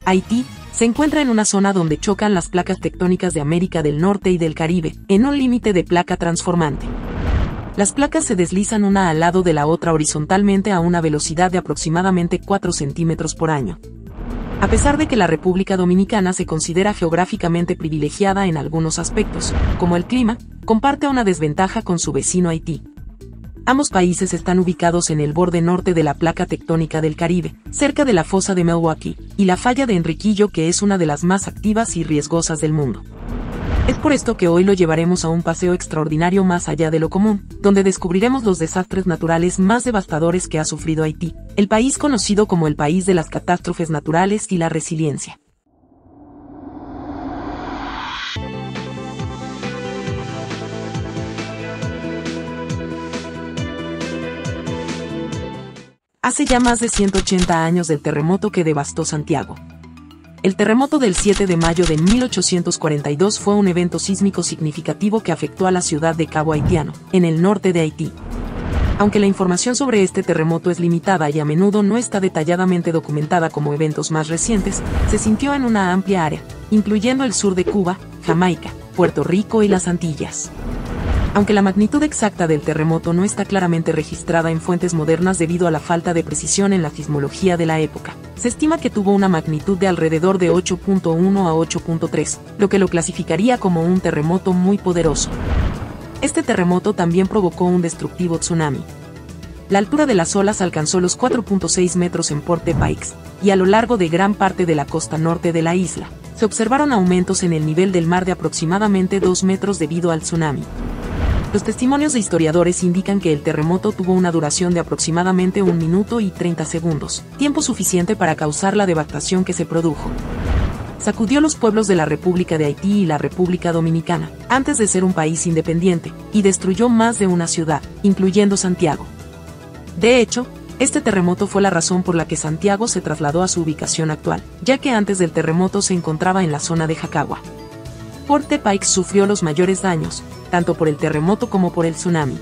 Haití se encuentra en una zona donde chocan las placas tectónicas de América del Norte y del Caribe, en un límite de placa transformante. Las placas se deslizan una al lado de la otra horizontalmente a una velocidad de aproximadamente 4 centímetros por año. A pesar de que la República Dominicana se considera geográficamente privilegiada en algunos aspectos, como el clima, comparte una desventaja con su vecino Haití. Ambos países están ubicados en el borde norte de la placa tectónica del Caribe, cerca de la fosa de Milwaukee, y la falla de Enriquillo, que es una de las más activas y riesgosas del mundo. Es por esto que hoy lo llevaremos a un paseo extraordinario más allá de lo común, donde descubriremos los desastres naturales más devastadores que ha sufrido Haití, el país conocido como el país de las catástrofes naturales y la resiliencia. Hace ya más de 180 años del terremoto que devastó Santiago. El terremoto del 7 de mayo de 1842 fue un evento sísmico significativo que afectó a la ciudad de Cabo Haitiano, en el norte de Haití. Aunque la información sobre este terremoto es limitada y a menudo no está detalladamente documentada como eventos más recientes, se sintió en una amplia área, incluyendo el sur de Cuba, Jamaica, Puerto Rico y las Antillas. Aunque la magnitud exacta del terremoto no está claramente registrada en fuentes modernas debido a la falta de precisión en la sismología de la época, se estima que tuvo una magnitud de alrededor de 8.1 a 8.3, lo que lo clasificaría como un terremoto muy poderoso. Este terremoto también provocó un destructivo tsunami. La altura de las olas alcanzó los 4.6 metros en Port-de-Paix, y a lo largo de gran parte de la costa norte de la isla, se observaron aumentos en el nivel del mar de aproximadamente 2 metros debido al tsunami. Los testimonios de historiadores indican que el terremoto tuvo una duración de aproximadamente 1 minuto y 30 segundos, tiempo suficiente para causar la devastación que se produjo. Sacudió los pueblos de la República de Haití y la República Dominicana, antes de ser un país independiente, y destruyó más de una ciudad, incluyendo Santiago. De hecho, este terremoto fue la razón por la que Santiago se trasladó a su ubicación actual, ya que antes del terremoto se encontraba en la zona de Jacagua. Port-de-Paix sufrió los mayores daños, tanto por el terremoto como por el tsunami.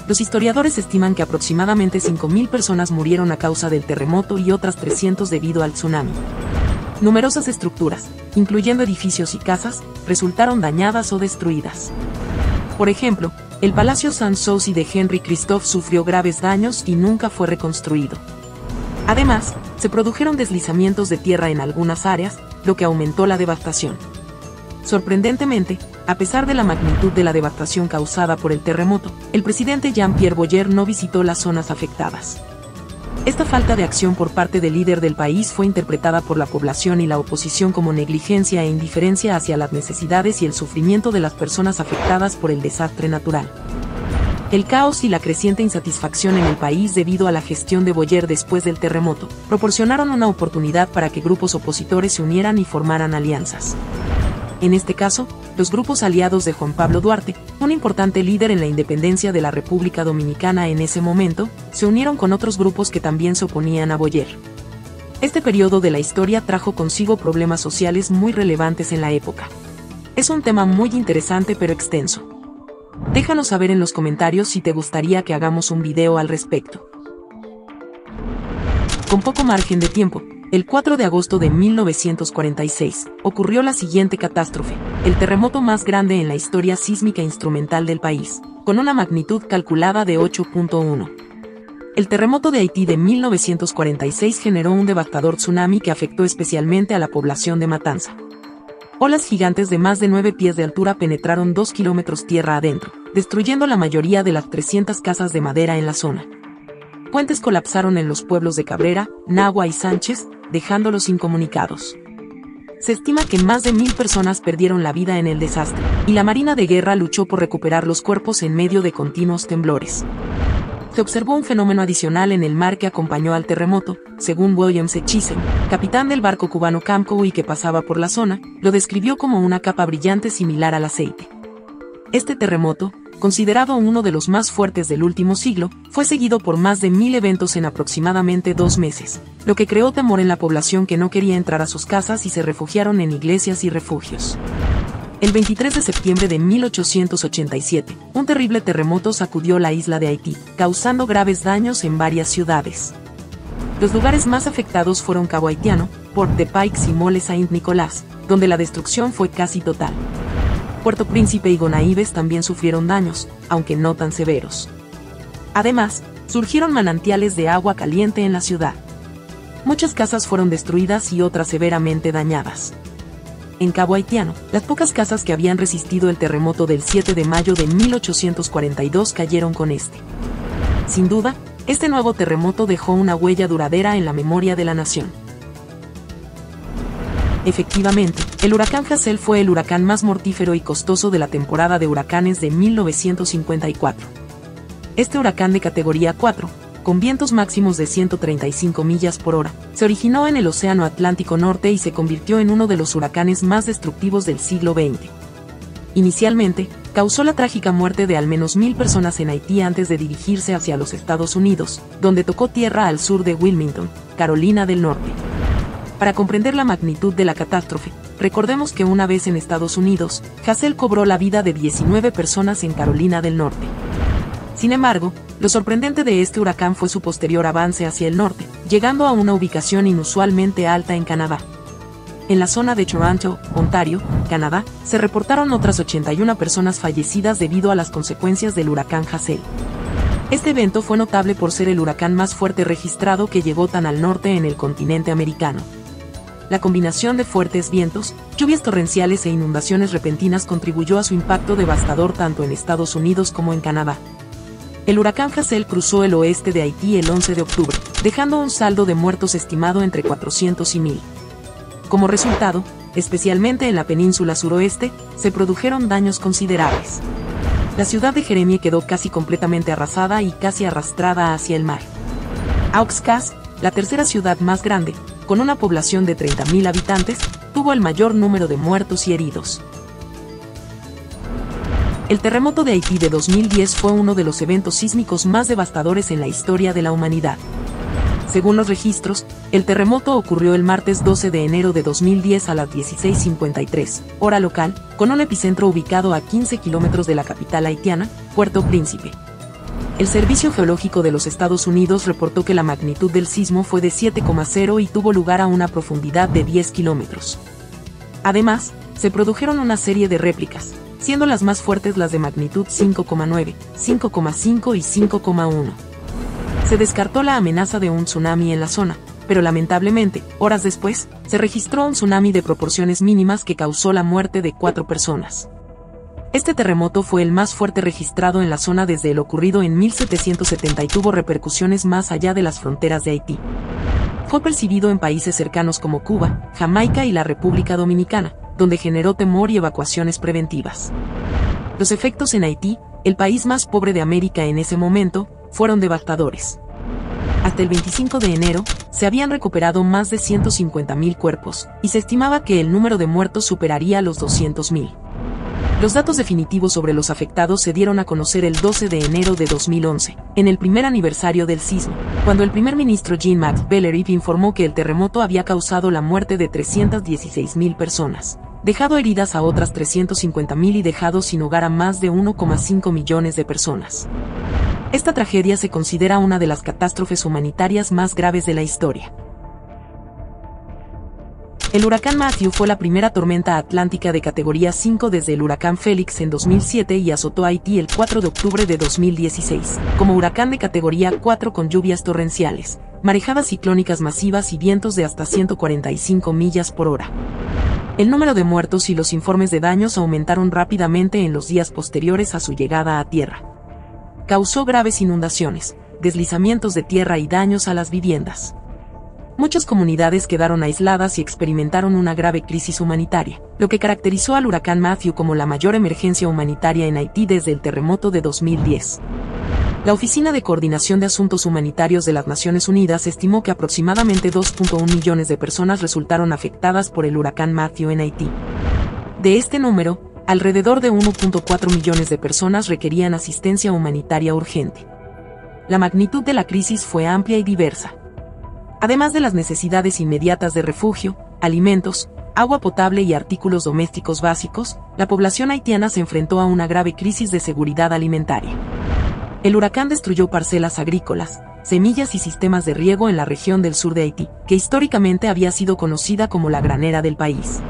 Los historiadores estiman que aproximadamente 5.000 personas murieron a causa del terremoto y otras 300 debido al tsunami. Numerosas estructuras, incluyendo edificios y casas, resultaron dañadas o destruidas. Por ejemplo, el Palacio Sanssouci de Henri Christophe sufrió graves daños y nunca fue reconstruido. Además, se produjeron deslizamientos de tierra en algunas áreas, lo que aumentó la devastación. Sorprendentemente, a pesar de la magnitud de la devastación causada por el terremoto, el presidente Jean-Pierre Boyer no visitó las zonas afectadas. Esta falta de acción por parte del líder del país fue interpretada por la población y la oposición como negligencia e indiferencia hacia las necesidades y el sufrimiento de las personas afectadas por el desastre natural. El caos y la creciente insatisfacción en el país debido a la gestión de Boyer después del terremoto, proporcionaron una oportunidad para que grupos opositores se unieran y formaran alianzas. En este caso, los grupos aliados de Juan Pablo Duarte, un importante líder en la independencia de la República Dominicana en ese momento, se unieron con otros grupos que también se oponían a Boyer. Este periodo de la historia trajo consigo problemas sociales muy relevantes en la época. Es un tema muy interesante pero extenso. Déjanos saber en los comentarios si te gustaría que hagamos un video al respecto. Con poco margen de tiempo, el 4 de agosto de 1946, ocurrió la siguiente catástrofe, el terremoto más grande en la historia sísmica instrumental del país, con una magnitud calculada de 8.1. El terremoto de Haití de 1946 generó un devastador tsunami que afectó especialmente a la población de Matanza. Olas gigantes de más de 9 pies de altura penetraron 2 kilómetros tierra adentro, destruyendo la mayoría de las 300 casas de madera en la zona. Puentes colapsaron en los pueblos de Cabrera, Nagua y Sánchez, dejándolos incomunicados. Se estima que más de 1.000 personas perdieron la vida en el desastre, y la Marina de Guerra luchó por recuperar los cuerpos en medio de continuos temblores. Se observó un fenómeno adicional en el mar que acompañó al terremoto, según William C. Chisholm, capitán del barco cubano Camcoy que pasaba por la zona, lo describió como una capa brillante similar al aceite. Este terremoto, considerado uno de los más fuertes del último siglo, fue seguido por más de 1.000 eventos en aproximadamente 2 meses, lo que creó temor en la población que no quería entrar a sus casas y se refugiaron en iglesias y refugios. El 23 de septiembre de 1887, un terrible terremoto sacudió la isla de Haití, causando graves daños en varias ciudades. Los lugares más afectados fueron Cabo Haitiano, Port-de-Paix y Mole Saint-Nicolas, donde la destrucción fue casi total. Puerto Príncipe y Gonaïves también sufrieron daños, aunque no tan severos. Además, surgieron manantiales de agua caliente en la ciudad. Muchas casas fueron destruidas y otras severamente dañadas. En Cabo Haitiano, las pocas casas que habían resistido el terremoto del 7 de mayo de 1842 cayeron con este. Sin duda, este nuevo terremoto dejó una huella duradera en la memoria de la nación. Efectivamente, el huracán Hazel fue el huracán más mortífero y costoso de la temporada de huracanes de 1954. Este huracán de categoría 4, con vientos máximos de 135 millas por hora, se originó en el Océano Atlántico Norte y se convirtió en uno de los huracanes más destructivos del siglo XX. Inicialmente, causó la trágica muerte de al menos 1,000 personas en Haití antes de dirigirse hacia los Estados Unidos, donde tocó tierra al sur de Wilmington, Carolina del Norte. Para comprender la magnitud de la catástrofe, recordemos que una vez en Estados Unidos, Hazel cobró la vida de 19 personas en Carolina del Norte. Sin embargo, lo sorprendente de este huracán fue su posterior avance hacia el norte, llegando a una ubicación inusualmente alta en Canadá. En la zona de Toronto, Ontario, Canadá, se reportaron otras 81 personas fallecidas debido a las consecuencias del huracán Hazel. Este evento fue notable por ser el huracán más fuerte registrado que llegó tan al norte en el continente americano. La combinación de fuertes vientos, lluvias torrenciales e inundaciones repentinas contribuyó a su impacto devastador tanto en Estados Unidos como en Canadá. El huracán Hazel cruzó el oeste de Haití el 11 de octubre, dejando un saldo de muertos estimado entre 400 y 1,000. Como resultado, especialmente en la península suroeste, se produjeron daños considerables. La ciudad de Jérémie quedó casi completamente arrasada y casi arrastrada hacia el mar. Auxcas, la tercera ciudad más grande, con una población de 30,000 habitantes, tuvo el mayor número de muertos y heridos. El terremoto de Haití de 2010 fue uno de los eventos sísmicos más devastadores en la historia de la humanidad. Según los registros, el terremoto ocurrió el martes 12 de enero de 2010 a las 16:53, hora local, con un epicentro ubicado a 15 kilómetros de la capital haitiana, Puerto Príncipe. El Servicio Geológico de los Estados Unidos reportó que la magnitud del sismo fue de 7,0 y tuvo lugar a una profundidad de 10 kilómetros. Además, se produjeron una serie de réplicas, siendo las más fuertes las de magnitud 5,9, 5,5 y 5,1. Se descartó la amenaza de un tsunami en la zona, pero lamentablemente, horas después, se registró un tsunami de proporciones mínimas que causó la muerte de 4 personas. Este terremoto fue el más fuerte registrado en la zona desde el ocurrido en 1770 y tuvo repercusiones más allá de las fronteras de Haití. Fue percibido en países cercanos como Cuba, Jamaica y la República Dominicana, donde generó temor y evacuaciones preventivas. Los efectos en Haití, el país más pobre de América en ese momento, fueron devastadores. Hasta el 25 de enero, se habían recuperado más de 150,000 cuerpos, y se estimaba que el número de muertos superaría los 200,000. Los datos definitivos sobre los afectados se dieron a conocer el 12 de enero de 2011, en el primer aniversario del sismo, cuando el primer ministro Jean-Max Bellerin informó que el terremoto había causado la muerte de 316,000 personas, dejado heridas a otras 350,000 y dejado sin hogar a más de 1,5 millones de personas. Esta tragedia se considera una de las catástrofes humanitarias más graves de la historia. El huracán Matthew fue la primera tormenta atlántica de categoría 5 desde el huracán Félix en 2007 y azotó a Haití el 4 de octubre de 2016, como huracán de categoría 4 con lluvias torrenciales, marejadas ciclónicas masivas y vientos de hasta 145 millas por hora. El número de muertos y los informes de daños aumentaron rápidamente en los días posteriores a su llegada a tierra. Causó graves inundaciones, deslizamientos de tierra y daños a las viviendas. Muchas comunidades quedaron aisladas y experimentaron una grave crisis humanitaria, lo que caracterizó al huracán Matthew como la mayor emergencia humanitaria en Haití desde el terremoto de 2010. La Oficina de Coordinación de Asuntos Humanitarios de las Naciones Unidas estimó que aproximadamente 2,1 millones de personas resultaron afectadas por el huracán Matthew en Haití. De este número, alrededor de 1,4 millones de personas requerían asistencia humanitaria urgente. La magnitud de la crisis fue amplia y diversa. Además de las necesidades inmediatas de refugio, alimentos, agua potable y artículos domésticos básicos, la población haitiana se enfrentó a una grave crisis de seguridad alimentaria. El huracán destruyó parcelas agrícolas, semillas y sistemas de riego en la región del sur de Haití, que históricamente había sido conocida como la granera del país.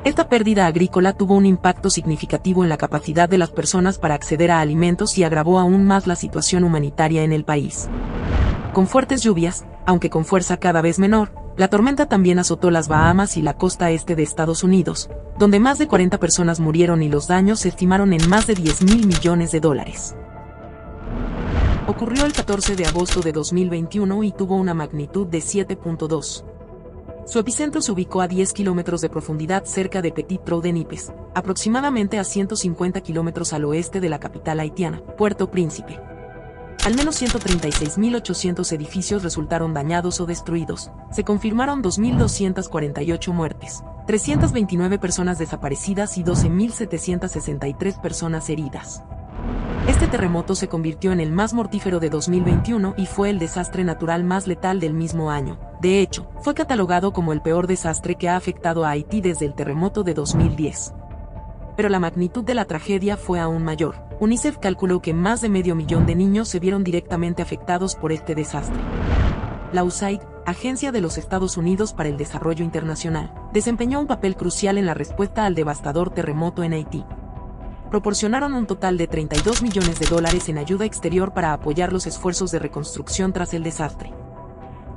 Esta pérdida agrícola tuvo un impacto significativo en la capacidad de las personas para acceder a alimentos y agravó aún más la situación humanitaria en el país. Con fuertes lluvias, aunque con fuerza cada vez menor, la tormenta también azotó las Bahamas y la costa este de Estados Unidos, donde más de 40 personas murieron y los daños se estimaron en más de $10.000 millones. Ocurrió el 14 de agosto de 2021 y tuvo una magnitud de 7.2. Su epicentro se ubicó a 10 kilómetros de profundidad cerca de Petit Trou de Nipes, aproximadamente a 150 kilómetros al oeste de la capital haitiana, Puerto Príncipe. Al menos 136.800 edificios resultaron dañados o destruidos. Se confirmaron 2.248 muertes, 329 personas desaparecidas y 12.763 personas heridas. Este terremoto se convirtió en el más mortífero de 2021 y fue el desastre natural más letal del mismo año. De hecho, fue catalogado como el peor desastre que ha afectado a Haití desde el terremoto de 2010. Pero la magnitud de la tragedia fue aún mayor. UNICEF calculó que más de 500.000 de niños se vieron directamente afectados por este desastre. La USAID, Agencia de los Estados Unidos para el Desarrollo Internacional, desempeñó un papel crucial en la respuesta al devastador terremoto en Haití. Proporcionaron un total de $32 millones en ayuda exterior para apoyar los esfuerzos de reconstrucción tras el desastre.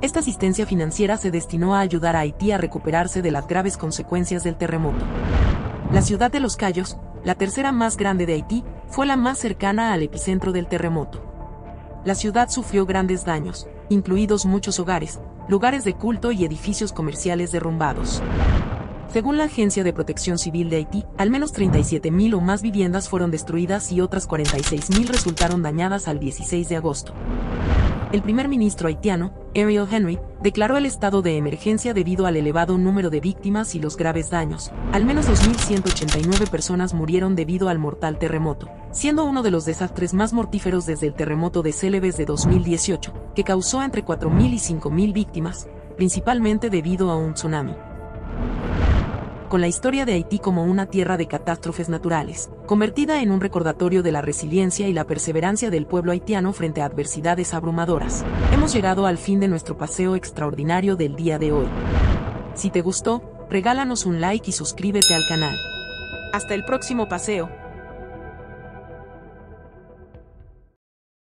Esta asistencia financiera se destinó a ayudar a Haití a recuperarse de las graves consecuencias del terremoto. La ciudad de Los Cayos, la tercera más grande de Haití, fue la más cercana al epicentro del terremoto. La ciudad sufrió grandes daños, incluidos muchos hogares, lugares de culto y edificios comerciales derrumbados. Según la Agencia de Protección Civil de Haití, al menos 37.000 o más viviendas fueron destruidas y otras 46.000 resultaron dañadas al 16 de agosto. El primer ministro haitiano, Ariel Henry, declaró el estado de emergencia debido al elevado número de víctimas y los graves daños. Al menos 2.189 personas murieron debido al mortal terremoto, siendo uno de los desastres más mortíferos desde el terremoto de Celebes de 2018, que causó entre 4.000 y 5.000 víctimas, principalmente debido a un tsunami. Con la historia de Haití como una tierra de catástrofes naturales, convertida en un recordatorio de la resiliencia y la perseverancia del pueblo haitiano frente a adversidades abrumadoras, hemos llegado al fin de nuestro paseo extraordinario del día de hoy. Si te gustó, regálanos un like y suscríbete al canal. Hasta el próximo paseo.